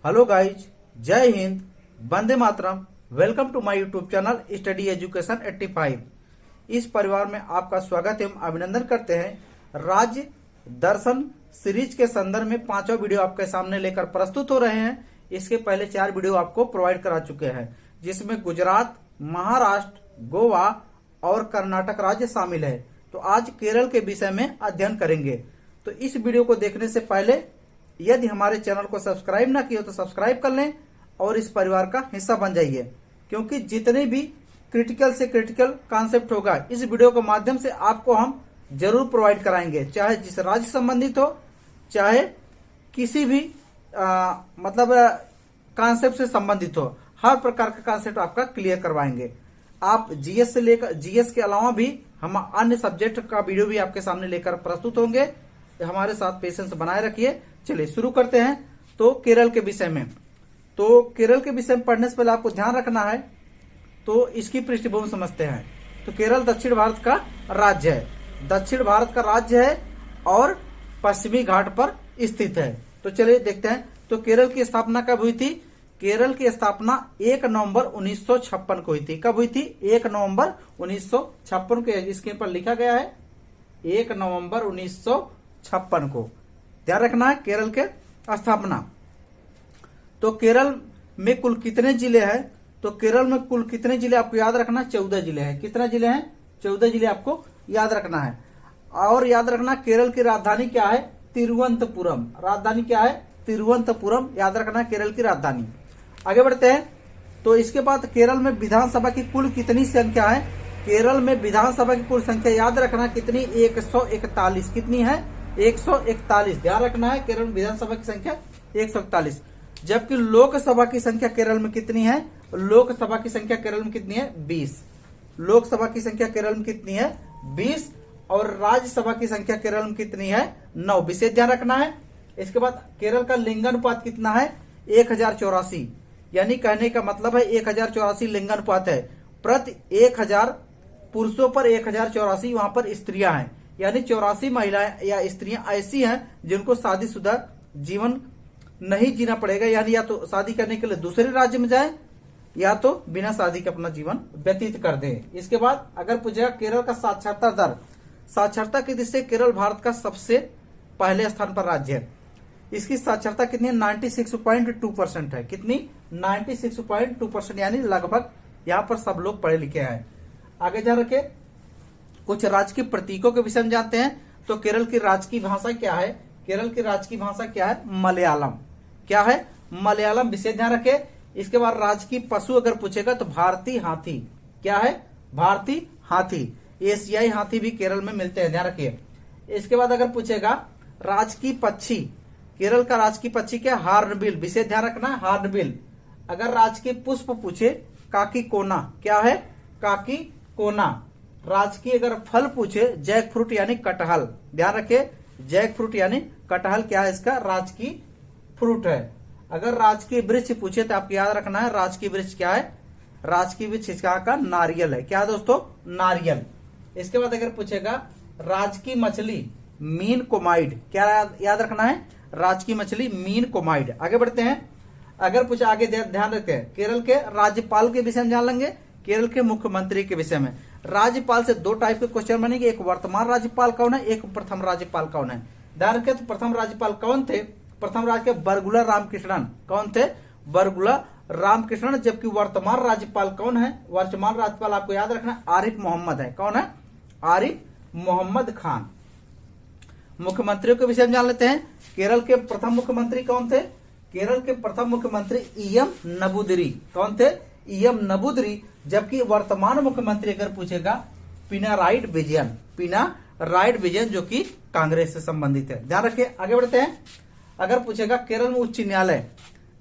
Hello guys, Jai Hind, Vande Mataram. Welcome to my YouTube channel study education 85। इस परिवार में आपका स्वागत एवं अभिनंदन करते हैं। राज्य दर्शन सीरीज के संदर्भ में 5वां वीडियो आपके सामने लेकर प्रस्तुत हो रहे हैं। इसके पहले 4 वीडियो आपको प्रोवाइड करा चुके हैं, जिसमें गुजरात, महाराष्ट्र, गोवा और कर्नाटक राज्य शामिल है। तो आज केरल के विषय में अध्ययन करेंगे। तो इस वीडियो को देखने से पहले यदि हमारे चैनल को सब्सक्राइब ना किया तो सब्सक्राइब कर लें और इस परिवार का हिस्सा बन जाइए, क्योंकि जितने भी क्रिटिकल से क्रिटिकल कॉन्सेप्ट होगा इस वीडियो के माध्यम से आपको हम जरूर प्रोवाइड कराएंगे, चाहे जिस राज्य संबंधित हो, चाहे किसी भी कॉन्सेप्ट से संबंधित हो। हर प्रकार का कॉन्सेप्ट आपका क्लियर करवाएंगे। आप जीएस से लेकर जीएस के अलावा भी हम अन्य सब्जेक्ट का वीडियो भी आपके सामने लेकर प्रस्तुत होंगे। हमारे साथ पेशेंस बनाए रखिए। चलिए शुरू करते हैं। तो केरल के विषय में केरल के विषय में पढ़ने से पहले आपको ध्यान रखना है, तो इसकी पृष्ठभूमि समझते हैं। तो केरल दक्षिण भारत का राज्य है, दक्षिण भारत का राज्य है और पश्चिमी घाट पर स्थित है। तो चलिए देखते हैं। तो केरल की स्थापना कब हुई थी? केरल की स्थापना 1 नवंबर 1956 को हुई थी। कब हुई थी? 1 नवंबर 1956 को स्क्रीन पर लिखा गया है, 1 नवंबर 1956 को। ध्यान रखना है केरल के स्थापना। तो केरल में कुल कितने जिले हैं? तो केरल में कुल कितने जिले आपको याद रखना? 14 जिले हैं। कितने जिले हैं? 14 जिले आपको याद रखना है। और याद रखना केरल की राजधानी क्या है? तिरुवनंतपुरम। राजधानी क्या है? तिरुवनंतपुरम। याद रखना केरल की राजधानी। आगे बढ़ते हैं। तो इसके बाद केरल में विधानसभा की कुल कितनी संख्या है? केरल में विधानसभा की कुल संख्या याद रखना कितनी? 141। कितनी है? 141। ध्यान रखना है केरल में विधानसभा की संख्या 141। जबकि लोकसभा की संख्या केरल में कितनी है? लोकसभा की संख्या केरल में कितनी है? 20। लोकसभा की संख्या केरल में कितनी है? 20। और राज्यसभा की संख्या केरल में कितनी है? 9। विशेष ध्यान रखना है। इसके बाद केरल का लिंगानुपात कितना है? 1084। यानी कहने का मतलब है 1084 लिंगानुपात है। प्रति 1000 पुरुषों पर 1084 वहां पर स्त्रियां हैं। यानी 84 महिलाएं या स्त्रियां ऐसी हैं जिनको शादीशुदा जीवन नहीं जीना पड़ेगा, यानी या तो शादी करने के लिए दूसरे राज्य में जाए या तो बिना शादी के अपना जीवन व्यतीत कर दे। इसके बाद अगर पूछेगा केरल का साक्षरता दर, साक्षरता की दृष्टि से केरल भारत का सबसे पहले स्थान पर राज्य है। इसकी साक्षरता कितनी है? 96.2% है। कितनी? 96.2%, यानी लगभग यहाँ पर सब लोग पढ़े लिखे हैं। आगे जा रखे कुछ राज्य के प्रतीकों के विषय में जानते हैं। तो केरल की राजकीय भाषा क्या है? केरल की राजकीय भाषा क्या है? मलयालम। क्या है? मलयालम। विशेष ध्यान रखे। इसके बाद राजकीय पशु अगर पूछेगा तो भारतीय हाथी। क्या है? भारतीय हाथी। एशियाई हाथी भी केरल में मिलते हैं, ध्यान रखिए। इसके बाद अगर पूछेगा राजकीय पक्षी, केरल का राजकीय पक्षी क्या? हार्नबिल। विशेष ध्यान रखना है, हार्नबिल। अगर राजकीय पुष्प पूछे काकी कोना। क्या है? काकी कोना। राजकीय अगर फल पूछे जैक फ्रूट यानी कटहल। ध्यान रखे, जैक फ्रूट यानी कटहल क्या है? इसका राजकीय फ्रूट है। अगर राजकीय वृक्ष पूछे तो आपको याद रखना है राजकीय वृक्ष क्या है? राजकीय वृक्ष इसका का नारियल है। क्या है दोस्तों? नारियल। इसके बाद अगर पूछेगा राजकीय मछली मीन कोमाइड। क्या याद रखना है? राजकीय मछली मीन कोमाइड। आगे बढ़ते हैं। अगर पूछे आगे ध्यान रखते हैं केरल के राज्यपाल के विषय में जान लेंगे, केरल के मुख्यमंत्री के विषय में। राज्यपाल से 2 टाइप के क्वेश्चन बनेंगे, एक वर्तमान राज्यपाल कौन है, एक प्रथम राज्यपाल कौन है। ध्यान रखें। तो प्रथम राज्यपाल कौन थे? प्रथम राज्य के बरगुला रामकृष्णन। कौन थे? बरगुला रामकृष्णन। जबकि वर्तमान राज्यपाल कौन है? वर्तमान राज्यपाल आपको याद रखना आरिफ मोहम्मद है। कौन है? आरिफ मोहम्मद खान। मुख्यमंत्रियों के विषय में जान लेते हैं। केरल के प्रथम मुख्यमंत्री कौन थे? केरल के प्रथम मुख्यमंत्री ईएम नबूदरी। कौन थे? ईएम नबूदरी। जबकि वर्तमान मुख्यमंत्री अगर पूछेगा पिनाराई विजयन। पिनाराई विजयन जो कि कांग्रेस से संबंधित है। ध्यान रखिए। आगे बढ़ते हैं। अगर पूछेगा केरल में उच्च न्यायालय,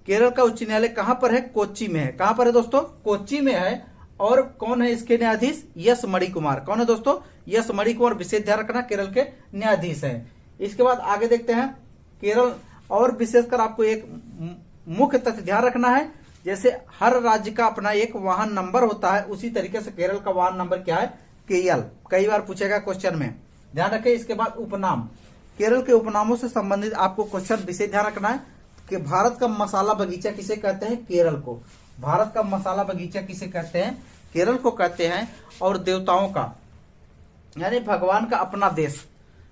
केरल का उच्च न्यायालय कहां पर है? कोच्चि में है। कहां पर है दोस्तों? कोच्चि में है। और कौन है इसके न्यायाधीश? यस मणिकुमार। कौन है दोस्तों? यस मणिकुमार। विशेष ध्यान रखना केरल के न्यायाधीश है। इसके बाद आगे देखते हैं केरल, और विशेषकर आपको एक मुख्य तथ्य ध्यान रखना है, जैसे हर राज्य का अपना एक वाहन नंबर होता है, उसी तरीके से केरल का वाहन नंबर क्या है? केएल। कई बार पूछेगा क्वेश्चन में, ध्यान रखें। इसके बाद उपनाम, केरल के उपनामों से संबंधित आपको क्वेश्चन विशेष ध्यान रखना है। कि भारत का मसाला बगीचा किसे कहते हैं? केरल को। भारत का मसाला बगीचा किसे कहते हैं? केरल को कहते हैं। और देवताओं का यानी भगवान का अपना देश,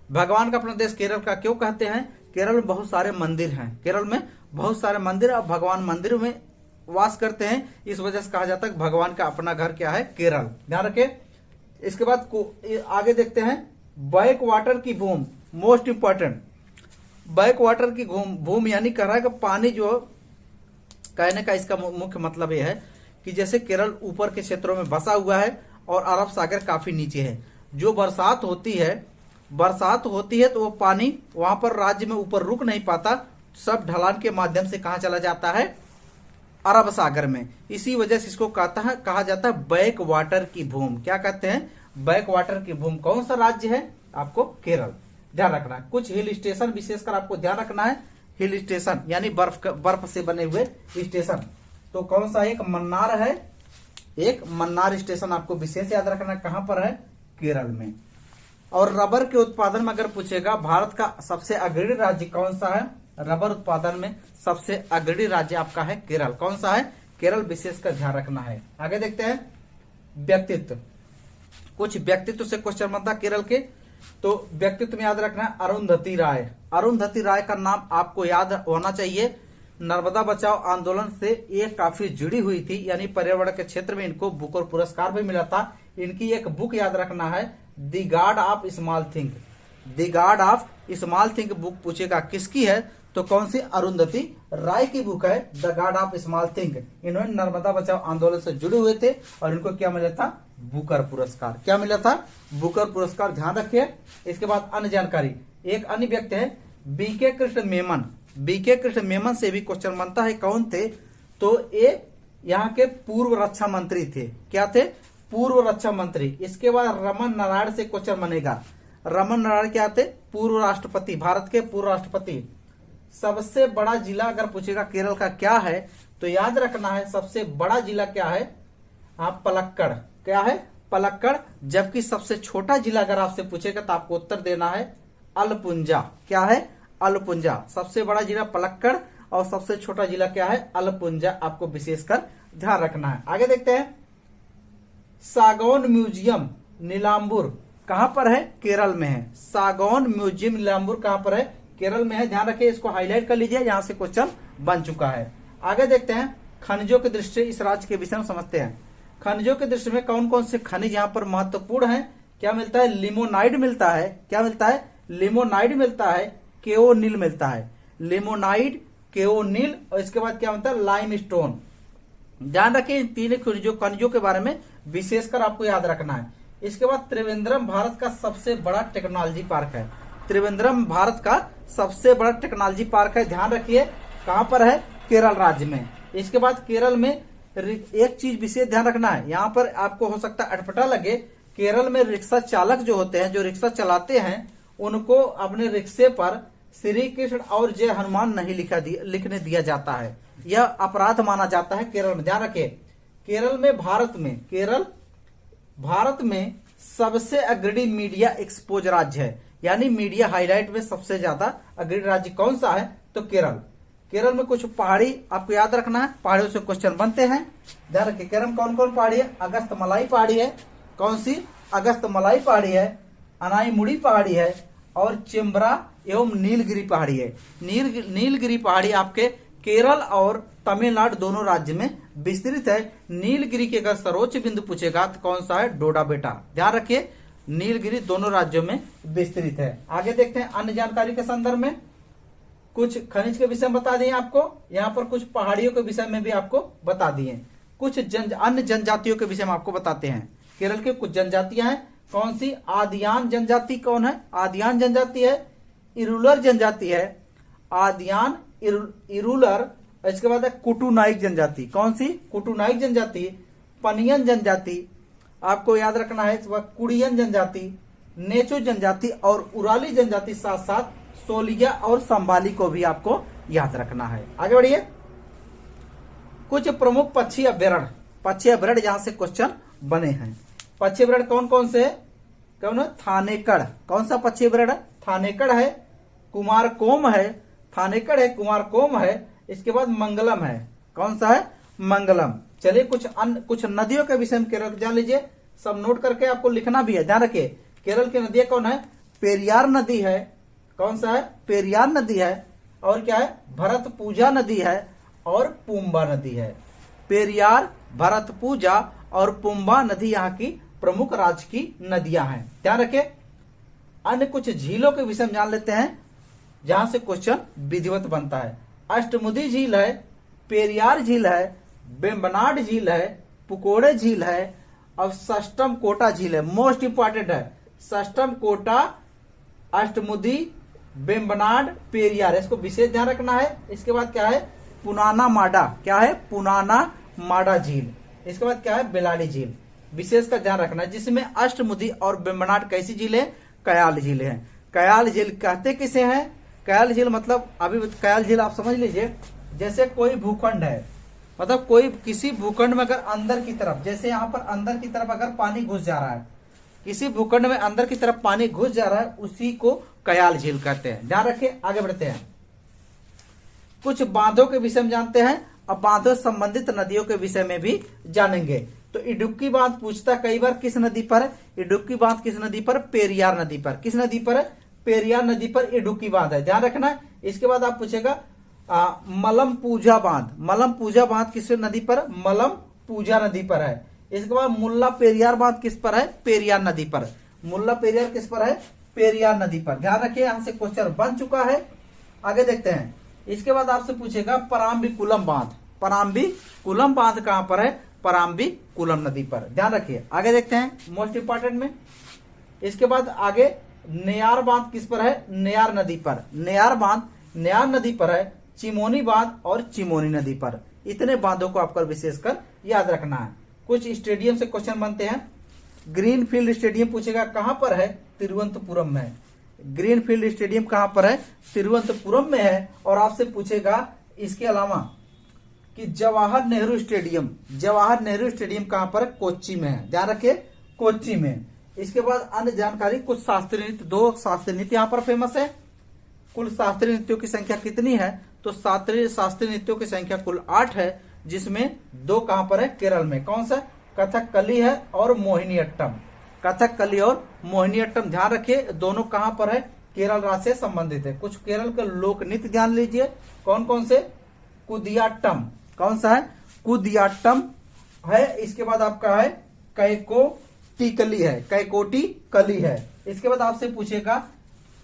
भगवान का अपना देश केरल का क्यों कहते हैं? केरल में बहुत सारे मंदिर हैं, केरल में बहुत सारे मंदिर और भगवान मंदिरों में वास करते हैं, इस वजह से कहा जाता है भगवान का अपना घर क्या है? केरल। ध्यान रखें। इसके बाद आगे देखते हैं, बैक वाटर की भूमि, मोस्ट इंपॉर्टेंट। बैक वाटर की भूमि यानी कह रहा है कि पानी जो, कहने का इसका मुख्य मतलब यह है कि जैसे केरल ऊपर के क्षेत्रों में बसा हुआ है और अरब सागर काफी नीचे है, जो बरसात होती है तो वो पानी वहां पर राज्य में ऊपर रुक नहीं पाता, सब ढलान के माध्यम से कहा चला जाता है? अरब सागर में। इसी वजह से इसको कहा जाता है बैक वाटर की भूमि। क्या कहते हैं? बैक वाटर की भूमि। कौन सा राज्य है? आपको केरल। ध्यान रखना है। कुछ हिल स्टेशन विशेषकर आपको ध्यान रखना है, हिल स्टेशन यानी बर्फ से बने हुए स्टेशन। तो कौन सा? एक मन्नार है, एक मन्नार स्टेशन आपको विशेष याद रखना। कहां पर है? केरल में। और रबर के उत्पादन में अगर पूछेगा भारत का सबसे अग्रणी राज्य कौन सा है? रबर उत्पादन में सबसे अग्रणी राज्य आपका है केरल। कौन सा है? केरल। विशेषकर ध्यान रखना है। आगे देखते हैं, व्यक्तित्व। कुछ व्यक्तित्व से क्वेश्चन बनता केरल के, तो व्यक्तित्व में याद रखना है अरुंधति राय। अरुंधति राय का नाम आपको याद होना चाहिए। नर्मदा बचाओ आंदोलन से ये काफी जुड़ी हुई थी, यानी पर्यावरण के क्षेत्र में इनको बुकर पुरस्कार भी मिला था। इनकी एक बुक याद रखना है, the guard of small thing. The guard of small thing book पूछेगा किसकी है? तो कौन सी? अरुंधति राय की बुक है, the guard of small thing. इन्होंने नर्मदा बचाओ आंदोलन से जुड़े हुए थे और इनको क्या मिला था? बुकर पुरस्कार। क्या मिला था? बुकर पुरस्कार। ध्यान रखिए। इसके बाद अन्य जानकारी, एक अन्य व्यक्ति है बीके कृष्ण मेमन। बीके कृष्ण मेमन से भी क्वेश्चन बनता है। कौन थे? तो ये यहाँ के पूर्व रक्षा मंत्री थे। क्या थे? पूर्व रक्षा मंत्री। इसके बाद रमन नारायण से क्वेश्चन बनेगा। रमन नारायण क्या थे? पूर्व राष्ट्रपति, भारत के पूर्व राष्ट्रपति। सबसे बड़ा जिला अगर पूछेगा केरल का क्या है, तो याद रखना है सबसे बड़ा जिला क्या है? आप पलक्कड़। क्या है? पलक्कड़। जबकि सबसे छोटा जिला अगर आपसे पूछेगा तो आपको उत्तर देना है अलपुंजा। क्या है? अलपुंजा। सबसे बड़ा जिला पलक्कड़ और सबसे छोटा जिला क्या है? अलपुंजा। आपको विशेषकर ध्यान रखना है। आगे देखते हैं, सागौन म्यूजियम नीलांबूर कहां पर है? केरल में है। सागौन म्यूजियम नीलांबूर कहां पर है? केरल में है। ध्यान रखिए, इसको हाईलाइट कर लीजिए, यहां से क्वेश्चन बन चुका है। आगे देखते हैं, खनिजों की दृष्टि से इस राज्य के विषय में समझते हैं। खनिजों की दृष्टि में कौन कौन से खनिज यहाँ पर महत्वपूर्ण है? क्या मिलता है? लिमोनाइड मिलता है। क्या मिलता है? लिमोनाइड मिलता है, केओनिल मिलता है। लिमोनाइड, केओनिल और इसके बाद क्या मिलता है? लाइमस्टोन। ध्यान रखिए, इन तीन खनिजों के बारे में विशेषकर आपको याद रखना है। इसके बाद त्रिवेंद्रम भारत का सबसे बड़ा टेक्नोलॉजी पार्क है। त्रिवेंद्रम भारत का सबसे बड़ा टेक्नोलॉजी पार्क है। ध्यान रखिए, कहां पर है? केरल राज्य में। इसके बाद केरल में एक चीज विशेष ध्यान रखना है, यहां पर आपको हो सकता है अटपटा लगे, केरल में रिक्शा चालक जो होते हैं, जो रिक्शा चलाते हैं, उनको अपने रिक्शे पर श्री कृष्ण और जय हनुमान नहीं लिखने दिया जाता है। यह अपराध माना जाता है केरल में। ध्यान रखिए, केरल में भारत में सबसे अग्रणी मीडिया एक्सपोज राज्य है, यानी मीडिया हाईलाइट में सबसे ज्यादा अग्रणी राज्य कौन सा है? तो केरल। केरल में कुछ पहाड़ी आपको याद रखना है, पहाड़ियों से क्वेश्चन बनते हैं। ध्यान रखिए, केरल में कौन कौन पहाड़ी है? अगस्त मलाई पहाड़ी है। कौन सी? अगस्त मलाई पहाड़ी है, अनाईमुड़ी पहाड़ी है और चेम्बरा एवं नीलगिरी पहाड़ी है। नीलगिरी पहाड़ी आपके केरल और तमिलनाडु दोनों राज्य में विस्तृत है। नीलगिरी के अगर सर्वोच्च बिंदु पूछेगा तो कौन सा है? डोडा बेटा। ध्यान रखिए, नीलगिरी दोनों राज्यों में विस्तृत है। आगे देखते हैं, अन्य जानकारी के संदर्भ में कुछ खनिज के विषय में बता दिए आपको, यहाँ पर कुछ पहाड़ियों के विषय में भी आपको बता दिए, कुछ अन्य जनजातियों के विषय में आपको बताते हैं। केरल के कुछ जनजातियां हैं। कौन सी? आदियान जनजाति। कौन है? आदियान जनजाति है। इरुलर जनजाति है, आदियान इरुलर। इसके बाद है कुटुनाइक जनजाति। कौन सी? कुटुनाइक जनजाति। पनियन जनजाति आपको याद रखना है। कुड़ियन जनजाति, नेचो जनजाति और उराली जनजाति, साथ साथ सोलिया और संभाली को भी आपको याद रखना है। आगे बढ़िए, कुछ प्रमुख पक्षी अभ्यारण्य जहां से क्वेश्चन बने हैं। पक्षी अभ्यारण्य कौन कौन से? कौन है? थानेकड़। कौन सा पक्षी अभ्यारण्य? थानेकड़ है, कुमारकोम है, थानेकड़ है, कुमारकोम है, इसके बाद मंगलम है। कौन सा है? मंगलम। चलिए कुछ नदियों के विषय में केरल जान लीजिए, सब नोट करके आपको लिखना भी है, ध्यान रखिए। केरल की नदियां कौन है? पेरियार नदी है। कौन सा है? पेरियार नदी है। और क्या है? भरतपूजा नदी है और पुम्बा नदी है। पेरियार, भरतपूजा और पुम्बा नदी यहाँ की प्रमुख राज्य की नदियां हैं, ध्यान रखिए। अन्य कुछ झीलों के विषय में जान लेते हैं जहां से क्वेश्चन विधिवत बनता है। अष्टमुदी झील है, पेरियार झील है, बेम्बनाड झील है, पुकोड़े झील है और सष्टम कोटा झील है। मोस्ट इंपॉर्टेंट है सष्टम कोटा, अष्टमुदी, बेम्बनाड, पेरियार, इसको विशेष ध्यान रखना है। इसके बाद क्या है? पुनाना माडा। क्या है? पुनाना माडा झील। इसके बाद क्या है? बेलाडी झील। विशेष का ध्यान रखना है, जिसमें अष्टमुदी और बेम्बनाड कैसी झील है? कयाल झील है। कयाल झील कहते किसे हैं? कयाल झील मतलब अभी कयाल झील आप समझ लीजिए, जैसे कोई भूखंड है, मतलब कोई किसी भूखंड में अगर अंदर की तरफ, जैसे यहाँ पर अंदर की तरफ अगर पानी घुस जा रहा है, किसी भूखंड में अंदर की तरफ पानी घुस जा रहा है, उसी को कयाल झील कहते हैं। ध्यान रखिए, आगे बढ़ते हैं। कुछ बांधों के विषय में जानते हैं, अब बांधों से संबंधित नदियों के विषय में भी जानेंगे। तो इडुक्की बांध पूछता कई बार किस नदी पर है? इडुक्की बांध किस नदी पर? पेरियार नदी पर। किस नदी पर है? पेरियार नदी पर इडुक्की बांध है, ध्यान रखना है। इसके बाद आप पूछेगा मलम पूजा बांध। मलम पूजा बांध किस नदी पर? मलम पूजा नदी पर है। इसके बाद मुल्ला पेरियार बांध किस पर है? पेरियार नदी पर। मुल्ला पेरियार किस पर है? पेरियार नदी पर। ध्यान रखिए, यहां से क्वेश्चन बन चुका है। आगे देखते हैं। इसके बाद आपसे पूछेगा पराम्बीकुलम बांध। पराम्बीकुलम बांध कहां पर है? पराम्बीकुलम नदी पर। ध्यान रखिए, आगे देखते हैं मोस्ट इंपॉर्टेंट में। इसके बाद आगे नेयार बांध किस पर है? नेयार नदी पर। नेयार बांध नेयार नदी पर है। चिमोनी बांध और चिमोनी नदी पर। इतने बांधों को आपको विशेषकर याद रखना है। कुछ स्टेडियम से क्वेश्चन बनते हैं। ग्रीन फील्ड स्टेडियम पूछेगा कहां पर है? तिरुवनंतपुरम में। ग्रीन फील्ड स्टेडियम कहां पर है? तिरुवनंतपुरम में है। और आपसे पूछेगा इसके अलावा कि जवाहर नेहरू स्टेडियम, जवाहर नेहरू स्टेडियम कहां पर है? कोच्चि में है, ध्यान रखिए, कोच्चि में। इसके बाद अन्य जानकारी, कुछ शास्त्रीय नृत्य, 2 शास्त्रीय नृत्य यहां पर फेमस है। कुल शास्त्रीय नृत्यों की संख्या कितनी है? तो शास्त्रीय नृत्यों की संख्या कुल 8 है, जिसमें 2 कहां पर है? केरल में। कौन सा? कथकली है और मोहिनीअट्टम। कथकली और मोहिनीअट्टम, ध्यान रखिए, दोनों कहां पर है? केरल राज्य से संबंधित है। कुछ केरल के लोक नृत्य ध्यान लीजिए, कौन कौन से? कुदियाट्टम। कौन सा है? कुदियाट्टम है। इसके बाद आपका है कैकोटीकली है, कैकोटी कली है। इसके बाद आपसे पूछेगा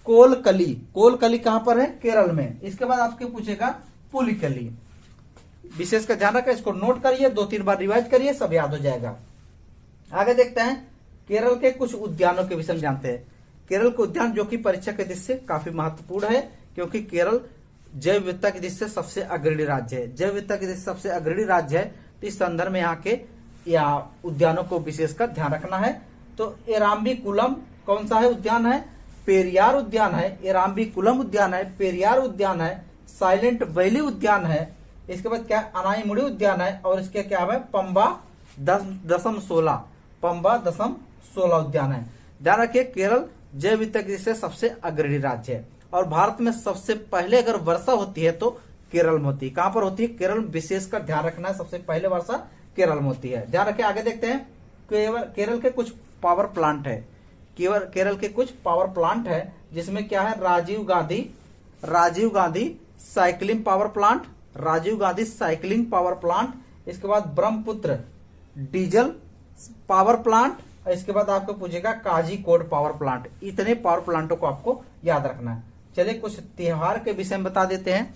कोलकली। कोलकली कहां पर है? केरल में। इसके बाद आपके पूछेगा पुलिकली। विशेष का ध्यान रखें, इसको नोट करिए, 2-3 बार रिवाइज करिए, सब याद हो जाएगा। आगे देखते हैं, केरल के कुछ उद्यानों के विषय में जानते हैं। केरल के उद्यान जो कि परीक्षा के दृष्टि से काफी महत्वपूर्ण है, क्योंकि केरल जैव विविधता की दृष्टि से सबसे अग्रणी राज्य है। जैव विविधता की दृष्टि से सबसे अग्रणी राज्य है, तो इस संदर्भ में यहाँ के उद्यानों को विशेषकर ध्यान रखना है। तो एराम्बीकुलम कौन सा है? उद्यान है। पेरियार उद्यान है, एराम्बीकुलम उद्यान है, पेरियार उद्यान है, साइलेंट वैली उद्यान है। इसके बाद क्या? अनाईमुड़ी उद्यान है। और इसके क्या है? पंबा 10.16, पंबा 10.16 उद्यान है। ध्यान रखिए, केरल जैव विविधता की दृष्टि से सबसे अग्रणी राज्य है। और भारत में सबसे पहले अगर वर्षा होती है तो केरल में होती है। कहां पर होती है? केरल में। विशेषकर ध्यान रखना है, सबसे पहले वर्षा केरल में होती है, ध्यान रखिए। आगे देखते हैं, केरल के कुछ पावर प्लांट है। केरल के कुछ पावर प्लांट है, जिसमें क्या है? Rajiv Gandhi cycling power plant, Rajiv Gandhi cycling power plant. इसके बाद ब्रह्मपुत्र डीजल पावर प्लांट। इसके बाद आपको पूछेगा काजीकोड पावर प्लांट। इतने पावर प्लांटों को आपको याद रखना है। चलिए कुछ त्योहार के विषय में बता देते हैं।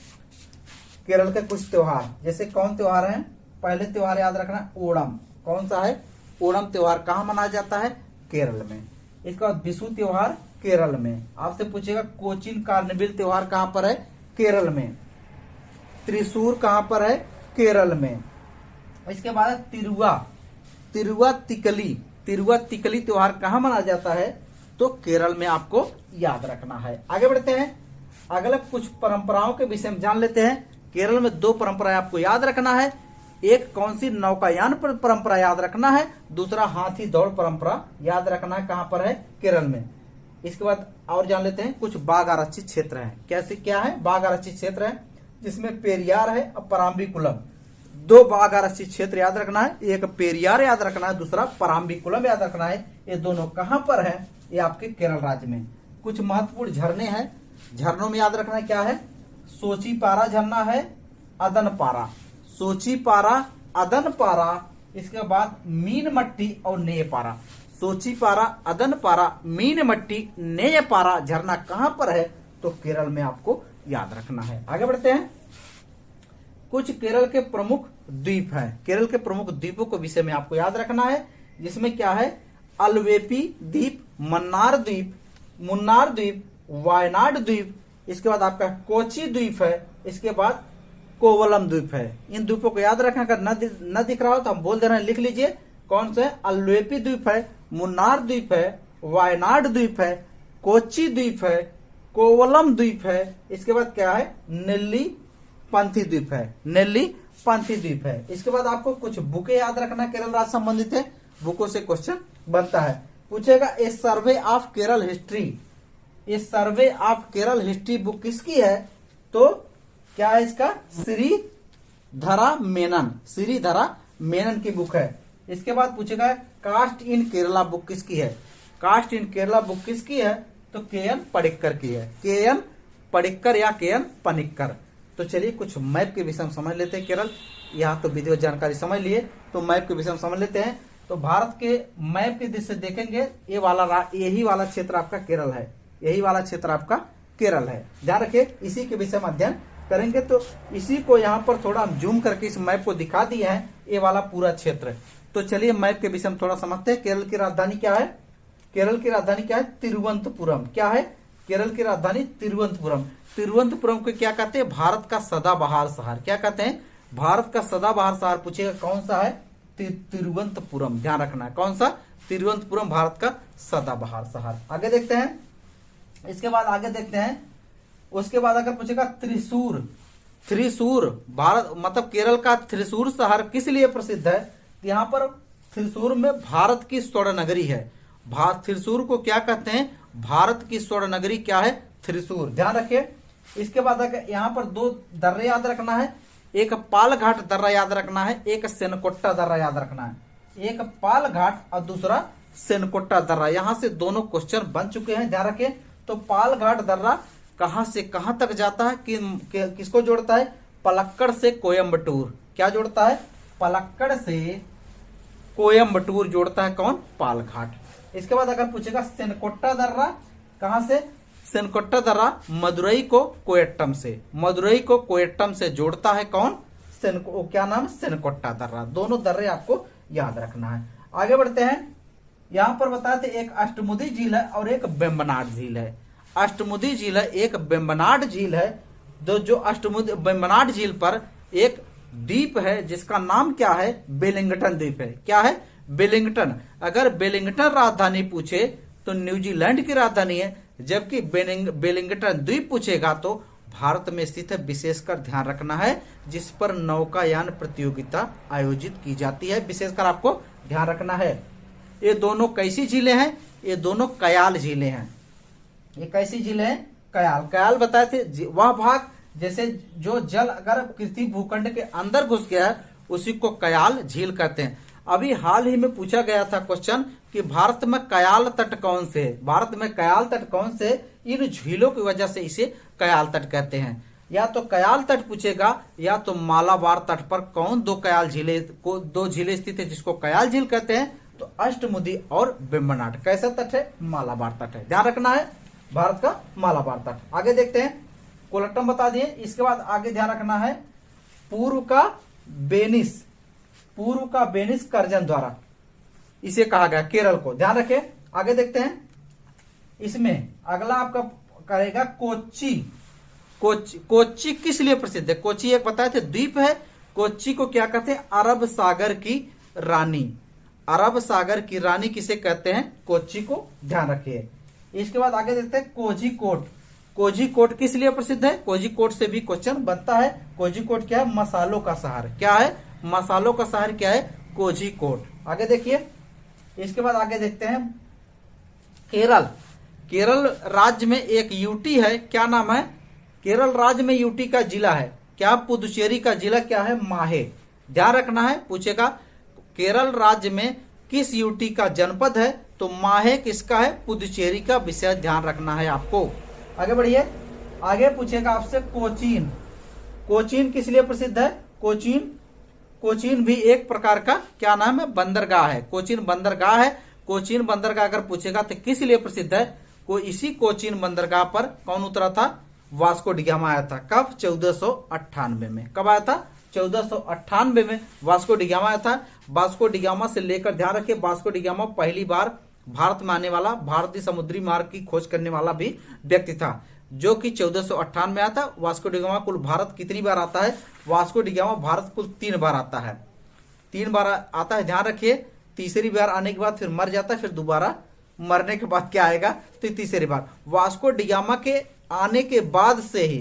केरल के कुछ त्योहार, जैसे कौन त्योहार है? पहले त्योहार याद रखना, ओणम। कौन सा है? ओणम त्योहार कहां मनाया जाता है? केरल में। इसके बाद विशु त्योहार केरल में। आपसे पूछेगा कोचिन कार्निवल त्योहार कहां पर है? केरल में। त्रिशूर कहां पर है? केरल में। इसके बाद तिरुवा तिकली त्योहार कहां मनाया जाता है? तो केरल में आपको याद रखना है। आगे बढ़ते हैं, अगले कुछ परंपराओं के विषय में जान लेते हैं। केरल में 2 परंपराएं आपको याद रखना है। एक कौन सी? नौकायान परंपरा याद रखना है। दूसरा हाथी दौड़ परंपरा याद रखना है। कहां पर है? केरल में। इसके बाद और जान लेते हैं कुछ बाघ आरक्षित क्षेत्र हैं। कैसे क्या है? बाघ आरक्षित क्षेत्र है जिसमें पेरियार है और पराम्बिकुलम, दो बाघ आरक्षित क्षेत्र याद रखना है। एक पेरियार याद रखना है, दूसरा पराम्बिकुलम याद रखना है। ये दोनों कहां पर है? ये आपके केरल राज्य में। कुछ महत्वपूर्ण झरने हैं, झरनों में याद रखना है क्या है? सोचीपारा झरना है, अदनपारा, सोचीपारा, अदनपारा, इसके बाद मीनमट्टी और नेयपारा। सोचीपारा, अदनपारा, मीनमट्टी, नेयपारा झरना कहां पर है? तो केरल में आपको याद रखना है। आगे बढ़ते हैं। कुछ केरल के प्रमुख द्वीप हैं। केरल के प्रमुख द्वीपों के विषय में आपको याद रखना है, जिसमें क्या है? अल्वेपी द्वीप, मन्नार द्वीप, मुन्नार द्वीप, वायनाड द्वीप, इसके बाद आपका कोची द्वीप है, इसके बाद कोवलम द्वीप है। इन द्वीपों को याद रखना। अगर न दिख रहा हो तो हम बोल दे रहे हैं, लिख लीजिए। कौन से? अल्वेपी द्वीप है, मुन्नार द्वीप है, वायनाड द्वीप है, कोची द्वीप है, कोवलम द्वीप है, इसके बाद क्या है? नेल्ली पंथी द्वीप है, नेल्ली पंथी द्वीप है। इसके बाद आपको कुछ बुकें याद रखना, केरल राज्य संबंधित है, बुकों से क्वेश्चन बनता है। पूछेगा ए सर्वे ऑफ केरल हिस्ट्री, ये survey of Kerala history book किसकी है? तो क्या है इसका? श्रीधरा मेनन, श्रीधरा मेनन की बुक है। इसके बाद पूछेगा कास्ट इन केरला बुक किसकी है? कास्ट इन केरला बुक किसकी है? तो के.एन. पडिक्कर की है, के.एन. पडिक्कर या के.एन. पनिक्कर। तो चलिए कुछ मैप के विषय में समझ लेते हैं। केरल यहाँ तो विधिवत जानकारी समझ लिए, तो मैप के विषय में समझ लेते हैं। तो भारत के मैप की दृष्टि से देखेंगे, यही वाला क्षेत्र आपका केरल है, यही वाला क्षेत्र आपका केरल है। ध्यान रखिए, इसी के विषय में अध्ययन करेंगे। तो इसी को यहाँ पर थोड़ा हम जूम करके इस मैप को दिखा दिए हैं, ये वाला पूरा क्षेत्र। तो चलिए मैप के विषय में थोड़ा समझते हैं। केरल की राजधानी क्या है? केरल की राजधानी क्या है? तिरुवनंतपुरम। क्या है? केरल की राजधानी तिरुवनंतपुरम। तिरुवनंतपुरम को क्या कहते हैं? भारत का सदाबहार शहर। क्या कहते हैं? भारत का सदाबहार शहर। पूछेगा कौन सा है? तिरुवनंतपुरम। ध्यान रखना है, कौन सा? तिरुवनंतपुरम भारत का सदाबहार शहर। आगे देखते हैं। इसके बाद आगे देखते हैं, उसके बाद अगर पूछेगा त्रिशूर, त्रिशूर भारत मतलब केरल का त्रिशूर शहर किस लिए प्रसिद्ध है? यहाँ पर त्रिशूर में भारत की स्वर्ण नगरी है। त्रिशूर को क्या कहते हैं? भारत की स्वर्ण नगरी क्या है? त्रिशूर। ध्यान रखिए। इसके बाद अगर यहाँ पर दो दर्रे याद रखना है, एक पालघाट दर्रा याद रखना है, एक सेनकोट्टा दर्रा याद रखना है। एक पालघाट और दूसरा सेनकोट्टा दर्रा, यहां से दोनों क्वेश्चन बन चुके हैं। ध्यान रखें। तो पालघाट दर्रा कहां से कहां तक जाता है? किसको जोड़ता है? पलक्कड़ से कोयम्बटूर। क्या जोड़ता है? पलक्कड़ से कोयम्बटूर जोड़ता है कौन? पालघाट। इसके बाद अगर पूछेगा सेनकोट्टा दर्रा कहां से? सेनकोट्टा दर्रा मदुरई को कोयट्टम से, मदुरई को कोयट्टम से जोड़ता है कौन? क्या नाम? सेनकोट्टा दर्रा। दोनों दर्रे आपको याद रखना है। आगे बढ़ते हैं। यहां पर बताते एक अष्टमुदी झील है और एक बेम्बनाड झील है। अष्टमुदी झील है, एक बेम्बनाड झील है। जो अष्टमुदी बेम्बनाड झील पर एक द्वीप है जिसका नाम क्या है? वेलिंगटन द्वीप है। क्या है? वेलिंगटन। अगर वेलिंगटन राजधानी पूछे तो न्यूजीलैंड की राजधानी है, जबकि वेलिंगटन द्वीप पूछेगा तो भारत में स्थित है। विशेषकर ध्यान रखना है, जिस पर नौकायान प्रतियोगिता आयोजित की जाती है, विशेषकर आपको ध्यान रखना है। ये दोनों कैसी झीलें हैं? ये दोनों कयाल झीलें हैं। ये कैसी झीलें हैं? कयाल। कयाल बताए थे वह भाग जैसे जो जल अगर पृथ्वी भूखंड के अंदर घुस गया है उसी को कयाल झील कहते हैं। अभी हाल ही में पूछा गया था क्वेश्चन कि भारत में कयाल तट कौन से है? भारत में कयाल तट कौन से? इन झीलों की वजह से इसे कयाल तट कहते हैं। या तो कयाल तट पूछेगा या तो मालाबार तट पर कौन दो झीलें स्थित है जिसको कयाल झील कहते हैं? तो अष्टमुदी और बेम्बनाड। कैसा तट है? मालाबार तट है। ध्यान रखना है, भारत का मालाबार तट। आगे देखते हैं। कोलट्टम बता दिए। इसके बाद आगे ध्यान रखना है पूर्व का बेनिस कर्जन द्वारा इसे कहा गया केरल को। ध्यान रखें। आगे देखते हैं। इसमें अगला आपका करेगा कोच्चि। कोच्चि किस लिए प्रसिद्ध है? कोच्चि एक बताए थे द्वीप है। कोच्चि को क्या कहते हैं? अरब सागर की रानी। अरब सागर की रानी किसे कहते हैं? कोच्चि को। ध्यान रखिए। इसके बाद आगे देखते हैं कोझिकोड। कोझिकोड किस लिए प्रसिद्ध है? कोझिकोड से भी क्वेश्चन बनता है। कोझिकोड क्या है? मसालों का शहर। क्या है? मसालों का शहर क्या है? कोझिकोड। आगे देखिए। इसके बाद आगे देखते हैं केरल। केरल राज्य में एक यूटी है, क्या नाम है? केरल राज्य में यूटी का जिला है क्या? पुदुचेरी का जिला क्या है? माहे। ध्यान रखना है, पूछेगा केरल राज्य में किस यूटी का जनपद है? तो माहे किसका है? पुदुचेरी का। विषय ध्यान रखना है आपको। आगे बढ़िए, आगे पूछेगा आपसे कोचीन। कोचीन किस लिए प्रसिद्ध है? कोचीन भी एक प्रकार का क्या नाम है? बंदरगाह है। कोचीन बंदरगाह है। कोचीन बंदरगाह अगर पूछेगा तो किस लिए प्रसिद्ध है? इसी कोचीन बंदरगाह पर कौन उतरा था? वास्को डी गामा आया था। कब? 1498 में। कब आया था? 1498 में वास्को डी गामा आया था। वास्को डी गामा से लेकर, ध्यान रखिए, वास्को डी गामा पहली बार भारत में आने वाला, भारतीय समुद्री मार्ग की खोज करने वाला भी व्यक्ति था, जो कि 1498 में आया था। वास्को डी गामा कुल भारत कितनी बार आता है? वास्को डी गामा भारत कुल 3 बार आता है। 3 बार आता है, ध्यान रखिए। तीसरी बार आने के बाद फिर मर जाता है, फिर दोबारा मरने के बाद क्या आएगा? तो तीसरी बार। वास्को डी गामा के आने के बाद से ही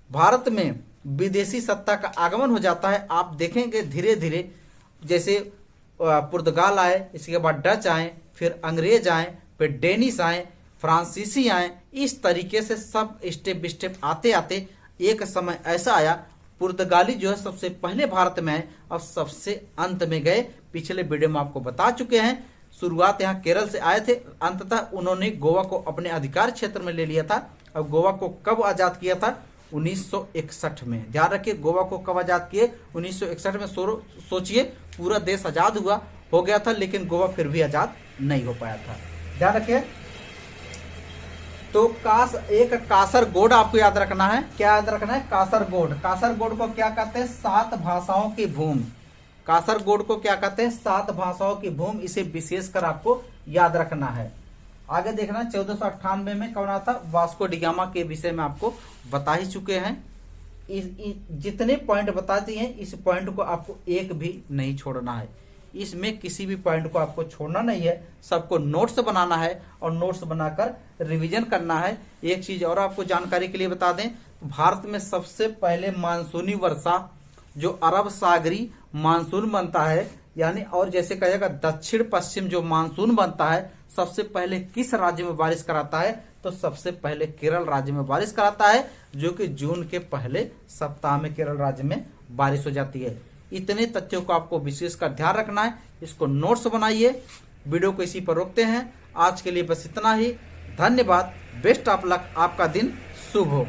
भारत में विदेशी सत्ता का आगमन हो जाता है। आप देखेंगे धीरे धीरे, जैसे पुर्तगाल आए, इसके बाद डच आए, फिर अंग्रेज आए, फिर डेनिश आए, फ्रांसीसी आए। इस तरीके से सब स्टेप बाय स्टेप आते आते एक समय ऐसा आया, पुर्तगाली जो है सबसे पहले भारत में आए, अब सबसे अंत में गए। पिछले वीडियो में आपको बता चुके हैं, शुरुआत यहाँ केरल से आए थे, अंततः उन्होंने गोवा को अपने अधिकार क्षेत्र में ले लिया था। अब गोवा को कब आजाद किया था? 1961 में। ध्यान रखिए, गोवा को कब आजाद किए? 1961 में। सोचिए, पूरा देश आजाद हो गया था, लेकिन गोवा फिर भी आजाद नहीं हो पाया था। ध्यान रखिए। तो एक कासरगोड आपको याद रखना है। क्या याद रखना है? कासरगोड। कासरगोड को क्या कहते हैं? 7 भाषाओं की भूमि। कासरगोड को क्या कहते हैं? 7 भाषाओं की भूमि। इसे विशेषकर आपको याद रखना है। आगे देखना, 1498 में कौन आता? वास्को डी गामा के विषय में आपको बता ही चुके हैं। जितने पॉइंट बताते हैं, इस पॉइंट को आपको एक भी नहीं छोड़ना है। इसमें किसी भी पॉइंट को आपको छोड़ना नहीं है, सबको नोट्स बनाना है और नोट्स बनाकर रिवीजन करना है। एक चीज और आपको जानकारी के लिए बता दें, भारत में सबसे पहले मानसूनी वर्षा जो अरब सागरी मानसून बनता है, यानी और जैसे कहेगा दक्षिण पश्चिम जो मानसून बनता है, सबसे पहले किस राज्य में बारिश कराता है? तो सबसे पहले केरल राज्य में बारिश कराता है, जो कि जून के पहले सप्ताह में केरल राज्य में बारिश हो जाती है। इतने तथ्यों को आपको विशेषकर ध्यान रखना है। इसको नोट्स बनाइए। वीडियो को इसी पर रोकते हैं। आज के लिए बस इतना ही। धन्यवाद। Best of luck. आपका दिन शुभ हो।